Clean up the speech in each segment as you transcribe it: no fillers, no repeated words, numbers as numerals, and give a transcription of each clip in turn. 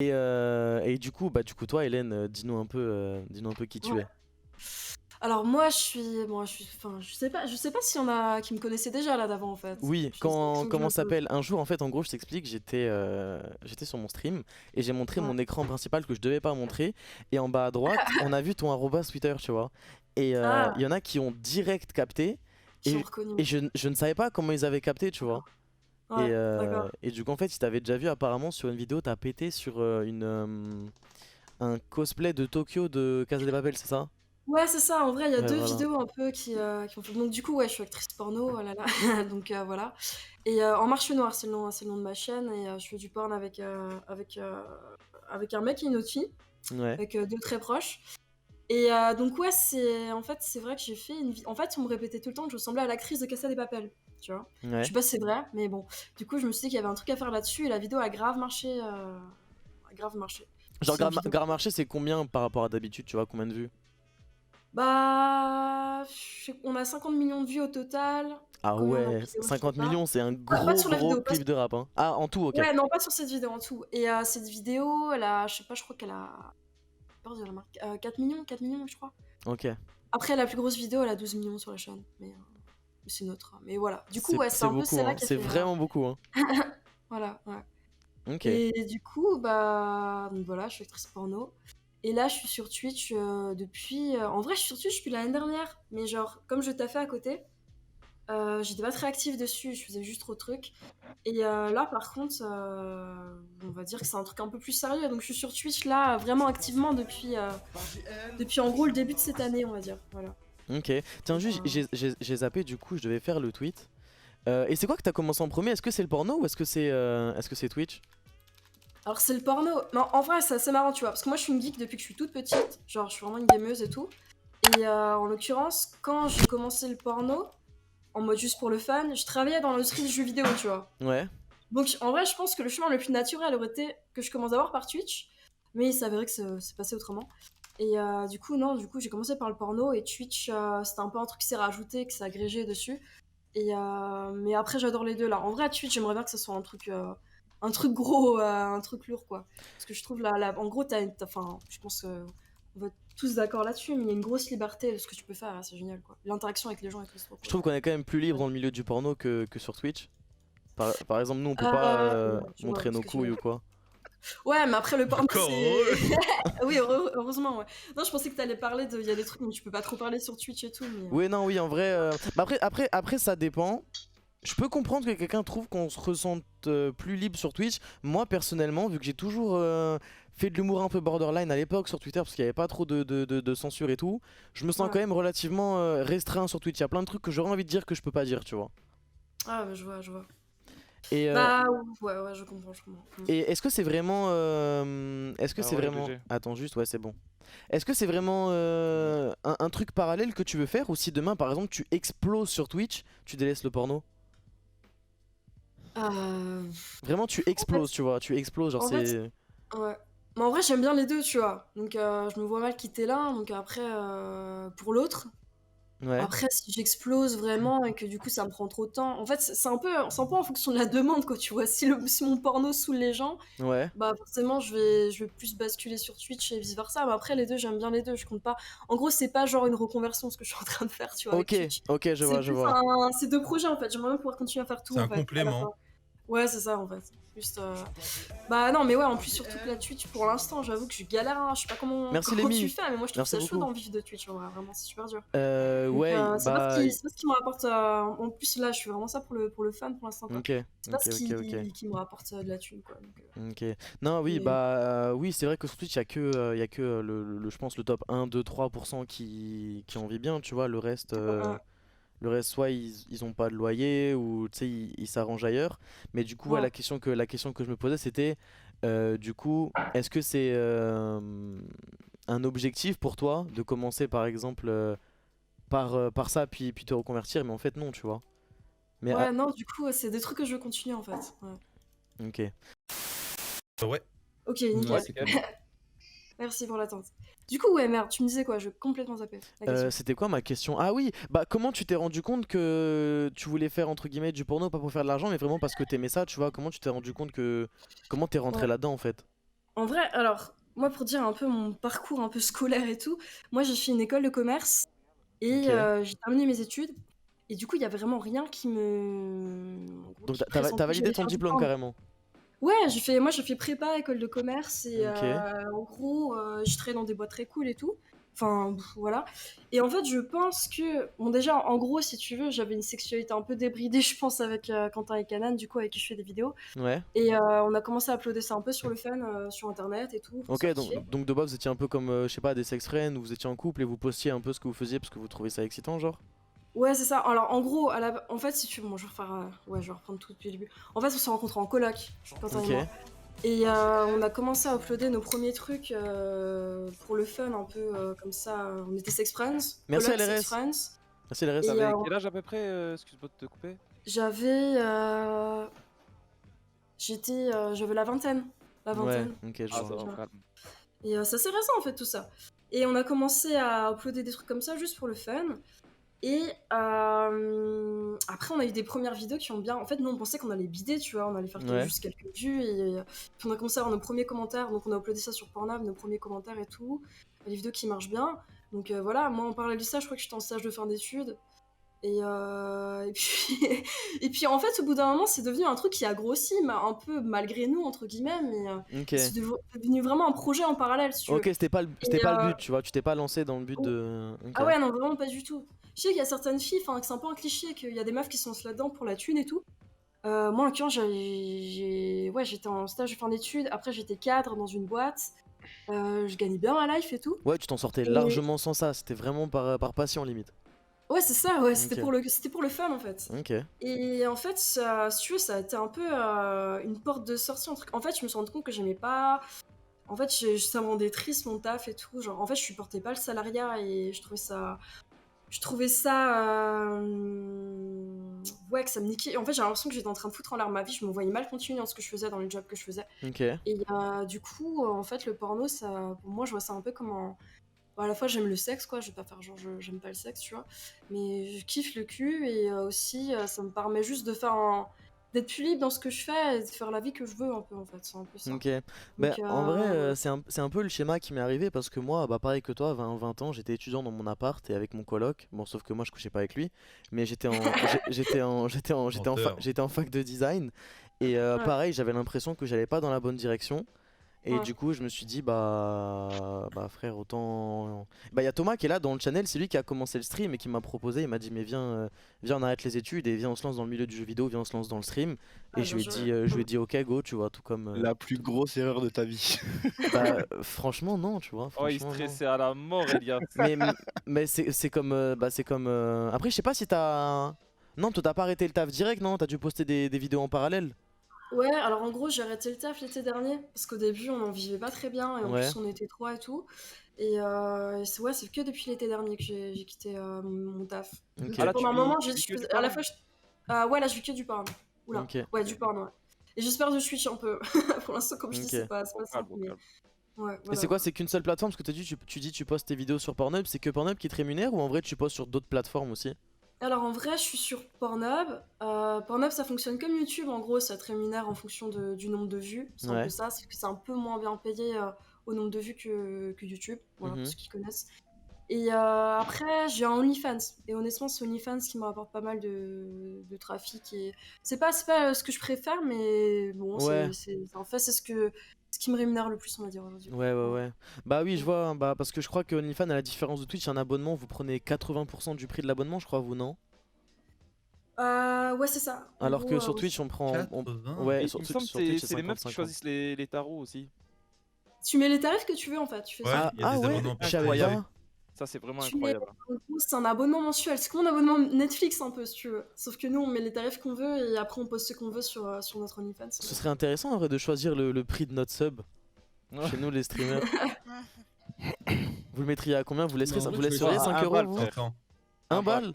Et du coup, toi, Hélène, dis-nous un peu qui tu Ouais. es. Alors moi, enfin, je sais pas s'il y en a qui me connaissaient déjà là d'avant en fait. Oui, Je sais, faut que je... comment ça s'appelle? Un jour, en fait, en gros, je t'explique, j'étais sur mon stream et j'ai montré Ouais. mon écran principal que je devais pas montrer. Et en bas à droite, on a vu ton arroba Twitter, tu vois. Et il Ah, y en a qui ont direct capté qui ont et, reconnu. je ne savais pas comment ils avaient capté, tu vois. D'accord. Ouais, Et du coup, en fait, ils t'avaient déjà vu apparemment sur une vidéo, t'as pété sur un cosplay de Tokyo de Casa de Papel, c'est ça? ouais, c'est ça. En vrai, il y a Ouais, deux voilà. vidéos un peu qui ont fait. Donc du coup, ouais, je suis actrice porno, oh là là. Donc voilà. Et En Marche Noire, c'est le nom de ma chaîne. Et je fais du porn avec un mec et une autre fille, Ouais, avec deux très proches. Donc ouais, c'est vrai que j'ai fait une vie. En fait, on me répétait tout le temps que je ressemblais à l'actrice de Casa des Papel, tu vois. Je ouais. sais pas si c'est vrai, mais bon. Du coup, je me suis dit qu'il y avait un truc à faire là-dessus et la vidéo a grave marché. A grave marché. Genre, C'est une vidéo. Gras Marché, c'est combien par rapport à d'habitude, tu vois, combien de vues? Bah, on a 50 millions de vues au total. Ah Combien on a de ouais, vidéos, je sais 50 pas. millions, c'est un Pas gros sur la gros vidéo, pas clip de rap, hein. Ah, en tout, ok. ouais, non, pas sur cette vidéo en tout. Cette vidéo, elle a, je sais pas, je crois qu'elle a, peur de la marque, 4 millions, je crois. Ok. Après, la plus grosse vidéo, elle a 12 millions sur la chaîne. Mais c'est notre. Mais voilà. Du coup, ouais, c'est C'est un peu beaucoup, celle-là hein. qui a C'est fait. vraiment beaucoup, hein. Voilà, ouais. Ok. Et du coup, bah. Donc voilà, je suis actrice porno. Et là, je suis sur Twitch depuis. En vrai, je suis sur Twitch depuis l'année dernière. Mais genre, comme je taffais à côté, j'étais pas très active dessus. Je faisais juste trop de trucs. Là, par contre, on va dire que c'est un truc un peu plus sérieux. Donc, je suis sur Twitch là, vraiment activement depuis en gros le début de cette année, on va dire. Voilà. Ok. Tiens, juste, j'ai zappé, du coup, je devais faire le tweet. Et c'est quoi que t'as commencé en premier? Est-ce que c'est le porno ou est-ce que c'est Twitch? Alors c'est le porno. Non, en vrai, c'est assez marrant, tu vois, parce que moi je suis une geek depuis que je suis toute petite. Genre, je suis vraiment une gameuse et tout. En l'occurrence, quand j'ai commencé le porno, en mode juste pour le fun, je travaillais dans l'industrie du jeu vidéo, tu vois. Ouais. Donc en vrai, je pense que le chemin le plus naturel aurait été que je commence d'abord par Twitch, mais il s'avérait que c'est passé autrement. Du coup, non, du coup, j'ai commencé par le porno et Twitch, c'était un peu un truc qui s'est rajouté, qui s'est agrégé dessus. Mais après, j'adore les deux là. En vrai, Twitch, j'aimerais bien que ce soit un truc gros, un truc lourd quoi. Parce que je trouve en gros, enfin, je pense on va être tous d'accord là-dessus, mais il y a une grosse liberté de ce que tu peux faire, là, c'est génial quoi. L'interaction avec les gens et tout, c'est trop Je cool. trouve qu'on est quand même plus libre dans le milieu du porno que sur Twitch. Par exemple, nous, on peut pas Ouais, je vois montrer ce nos que tu veux couilles ou dire. quoi. Ouais, mais après, le porno, Encore c'est. heureux. Oui, heureusement, ouais. Non, je pensais que t'allais parler de. Il y a des trucs où tu peux pas trop parler sur Twitch et tout, mais. Oui, non, oui, en vrai. Bah après, ça dépend. Je peux comprendre que quelqu'un trouve qu'on se ressente plus libre sur Twitch. Moi, personnellement, vu que j'ai toujours fait de l'humour un peu borderline à l'époque sur Twitter, parce qu'il n'y avait pas trop de censure et tout, je me sens Ouais. quand même relativement restreint sur Twitch. Il y a plein de trucs que j'aurais envie de dire que je peux pas dire, tu vois. Ah, bah, je vois, je vois. Et, euh, Bah, ouais, ouais, je comprends, je comprends. et est-ce que c'est vraiment. Est-ce que Ah c'est ouais, vraiment. GG. Attends, juste, ouais, c'est bon. Est-ce que c'est vraiment un truc parallèle que tu veux faire, ou si demain, par exemple, tu exploses sur Twitch, tu délaisses le porno? Euh, Vraiment, tu En fait, exploses, tu vois. Tu exploses, genre en fait, c'est. ouais. Mais en vrai, j'aime bien les deux, tu vois. Donc, je me vois mal quitter l'un, donc après, pour l'autre. Ouais. Après, si j'explose vraiment et que du coup ça me prend trop de temps, en fait, c'est un peu en fonction de la demande, quoi, tu vois. Si mon porno saoule les gens, Ouais. bah forcément, je vais plus basculer sur Twitch et vice-versa. Mais après, les deux, j'aime bien les deux, je compte pas. En gros, c'est pas genre une reconversion ce que je suis en train de faire, tu vois, avec Ok, Twitch. ok, je vois, je vois. C'est deux projets, en fait. J'aimerais bien pouvoir continuer à faire tout, C'est en un fait, à la complément. fois. Ouais, c'est ça, en fait. Juste, bah non, mais ouais, en plus, surtout que la Twitch, pour l'instant, j'avoue que je galère, hein. Je sais pas Merci comment tu Lémi, fais, mais moi, je trouve merci ça chaud beaucoup. d'en vivre de Twitch, en vrai. Vraiment, c'est super dur. Ouais, bah. C'est pas ce qui me rapporte. En plus, là, je fais vraiment ça pour le fun pour l'instant, quoi. Ok, C'est pas ok, ce ok, ok. qui me rapporte de la thune, quoi. Ok. Non, oui, Mais bah. Oui, c'est vrai que sur Twitch, il y a que je pense, le top 1, 2, 3% qui en vit bien, tu vois. Le reste, soit ils ont pas de loyer ou tu sais, ils s'arrangent ailleurs. Mais du coup, ouais, ouais. la question que je me posais, c'était du coup, est-ce que c'est un objectif pour toi de commencer par exemple par ça, puis te reconvertir? Mais en fait, non, tu vois. Mais Ouais, non, du coup, c'est des trucs que je veux continuer, en fait. Ouais. ok. Ouais. Ok, Ouais, nickel. c'est cool. Merci pour l'attente. Du coup, ouais, merde, tu me disais quoi? Je vais complètement zapper la question. C'était quoi ma question? Ah oui, bah comment tu t'es rendu compte que tu voulais faire entre guillemets du porno, pas pour faire de l'argent, mais vraiment parce que t'aimais ça, tu vois? Comment tu t'es rendu compte que... Comment t'es rentré Ouais. là-dedans en fait? En vrai, alors, moi, pour dire un peu mon parcours un peu scolaire et tout, moi, j'ai fait une école de commerce et Ok. j'ai terminé mes études. Et du coup, il y a vraiment rien qui me. En gros, Donc qui t'as pressentait que validé j'allais ton faire du diplôme porno. carrément. Ouais, moi, j'ai fait prépa, école de commerce et Ok. en gros, je travaillais dans des boîtes très cool et tout. Enfin, voilà. Et en fait, je pense que. Bon, déjà, en gros, si tu veux, j'avais une sexualité un peu débridée, je pense, avec Quentin et Canan, du coup, avec qui je fais des vidéos. Ouais. Et on a commencé à uploader ça un peu sur le fun, sur internet et tout, pour se Ok, faire donc, kiffer. donc de base vous étiez un peu comme, je sais pas, des sex friends, ou vous étiez en couple et vous postiez un peu ce que vous faisiez parce que vous trouvez ça excitant, genre? Ouais, c'est ça. Alors, en gros, en fait, si tu veux, bon, je vais refaire, ouais, je vais reprendre tout depuis le début. En fait, on s'est rencontrés en coloc, Quentin et Ok. moi. Et on a commencé à uploader nos premiers trucs pour le fun, un peu comme ça. On était sex friends, Merci coloc sex LRS. friends. Merci LRS. Et T'avais quel âge à peu près excuse-moi de te couper. j'avais, j'avais la vingtaine, la Ouais, vingtaine. ok, je Ah, vois. ça Tu va, vois. calme. Et ça c'est récent en fait tout ça. Et on a commencé à uploader des trucs comme ça juste pour le fun. Et après, on a eu des premières vidéos qui ont bien. En fait, nous, on pensait qu'on allait bider, tu vois, on allait faire Ouais. juste quelques vues. Et puis on a commencé à avoir nos premiers commentaires. Donc, on a uploadé ça sur Pornhub, nos premiers commentaires et tout. Les vidéos qui marchent bien. Donc, voilà, moi, en parallèle de ça, je crois que j'étais en stage de fin d'études. Et puis, et puis, en fait, au bout d'un moment, c'est devenu un truc qui a grossi, un peu malgré nous, entre guillemets. Mais Ok. c'est devenu vraiment un projet en parallèle, si tu veux. Ok, c'était Et, pas le but, tu vois, tu t'es pas lancé dans le but de. Ok. ah ouais, non, vraiment pas du tout. Je sais qu'il y a certaines filles, enfin, que c'est un peu un cliché, qu'il y a des meufs qui se lancent là-dedans pour la thune et tout. Moi, en l'occurrence, ouais, j'étais en stage de fin d'études. Après, j'étais cadre dans une boîte. Je gagnais bien ma life et tout. Ouais, tu t'en sortais Et largement sans ça, c'était vraiment par passion limite. ouais, c'est ça, ouais, Ok. c'était pour le fun en fait. Ok. Et en fait, si tu veux, ça a été un peu une porte de sortie. En fait, je me suis rendu compte que j'aimais pas. En fait, ça me rendait triste mon taf et tout. Genre, en fait, je supportais pas le salariat et je trouvais ça ouais, que ça me niquait. En fait, j'ai l'impression que j'étais en train de foutre en l'air ma vie. Je me voyais mal continuer dans ce que je faisais, dans le job que je faisais. Ok. Et du coup, en fait, le porno, ça, pour moi, je vois ça un peu comme un. Bon, à la fois, j'aime le sexe, quoi. Je vais pas faire genre, j'aime pas le sexe, tu vois. Mais je kiffe le cul et aussi, ça me permet juste d'être plus libre dans ce que je fais et de faire la vie que je veux, un peu, en fait. C'est un peu ça. Ok. Bah, Donc, en vrai, voilà. c'est un peu le schéma qui m'est arrivé parce que moi, bah, pareil que toi, 20 ans, j'étais étudiant dans mon appart et avec mon coloc. Bon, sauf que moi, je couchais pas avec lui. Mais Menteur. j'étais en fac de design. Et Ouais, pareil, j'avais l'impression que j'allais pas dans la bonne direction. Et ouais. du coup, je me suis dit, bah frère, autant. Bah, il y a Thomas qui est là dans le channel, c'est lui qui a commencé le stream et qui m'a proposé. Il m'a dit, mais viens, on arrête les études et viens, on se lance dans le milieu du jeu vidéo, viens, on se lance dans le stream. Et Ah, bien joué. je lui ai dit, ok, go, tu vois, tout comme. La plus grosse erreur de ta vie. Bah, franchement, non, tu vois, Oh, il franchement, non. stressait à la mort, Elias. Mais c'est comme. Bah, c'est comme. Après, je sais pas si t'as. Non, toi, t'as pas arrêté le taf direct, non? T'as dû poster des vidéos en parallèle? Ouais, alors en gros, j'ai arrêté le taf l'été dernier parce qu'au début, on en vivait pas très bien et en Ouais. plus, on était trois et tout. Et ouais, c'est que depuis l'été dernier que j'ai quitté mon taf. Ok. Ah là, Pendant un moment, tu vis que du à la porn. fois, ouais, là, je vis que du porn. Oula, Ok. ouais, du porn, ouais. Et j'espère de switch un peu. Pour l'instant, comme je dis, Ok. c'est pas simple, Calme, mais calme. ouais, Et voilà. c'est quoi? C'est qu'une seule plateforme? Parce que tu dis tu postes tes vidéos sur Pornhub, c'est que Pornhub qui te rémunère ou en vrai tu postes sur d'autres plateformes aussi? Alors en vrai, je suis sur Pornhub. Pornhub, ça fonctionne comme YouTube. En gros, ça te rémunère en fonction du nombre de vues. C'est un peu Ouais. ça. C'est que c'est un peu moins bien payé au nombre de vues que YouTube. Voilà, pour Mhm. ceux qui connaissent. Et après, j'ai un OnlyFans. Et honnêtement, c'est OnlyFans qui me rapporte pas mal de trafic. Et c'est pas ce que je préfère, mais bon, Ouais. en fait, c'est ce qui me rémunère le plus, on va dire aujourd'hui. Ouais, ouais, Voilà. ouais. Bah oui, je vois, hein, bah parce que je crois que OnlyFans, à la différence de Twitch, un abonnement, vous prenez 80% du prix de l'abonnement, je crois, vous, non? Ouais, c'est ça. En Alors que gros, sur ouais. Twitch, on prend. 80. Ouais, Et il me semble que sur Twitch, c'est les meufs qui 50-50. choisissent les tarots aussi. Tu mets les tarifs que tu veux, en fait. Tu fais Ouais, ça. il y a des Ouais, abonnements je savais incroyable. pas. Ça, c'est vraiment Tu mets, incroyable. en gros, c'est un abonnement mensuel. C'est comme un abonnement Netflix un peu, si tu veux. Sauf que nous, on met les tarifs qu'on veut et après, on poste ce qu'on veut sur notre OnlyFans. Ce serait intéressant en vrai de choisir le prix de notre sub chez nous, les streamers. Vous le mettriez à combien? Vous Non, laisseriez à 5 un euros, bal, vous? frère. Attends, 1 Un bal. balle?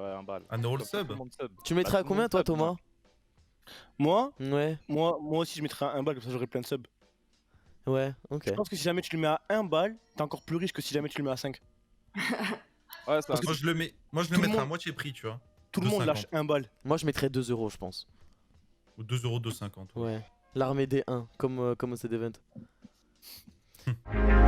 Ouais, un bal. 1 euro le Comme ça, tout sub? le monde sub. Tu mettrais à Bah, tout le combien, monde toi, sub, Thomas? Moi, Ouais, moi aussi, je mettrais un bal, comme ça j'aurais plein de subs. ouais, ok. Je pense que si jamais tu le mets à un bal, t'es encore plus riche que si jamais tu le mets à 5. Ouais, c'est Parce que Moi je le tout le mettrais à monde- moitié prix, tu vois. tout le monde 2,50. lâche un bal. Moi, je mettrais 2 euros, je pense. Ou 2 euros 2,50. Ouais. L'armée des 1, comme au CD Event. Hmm.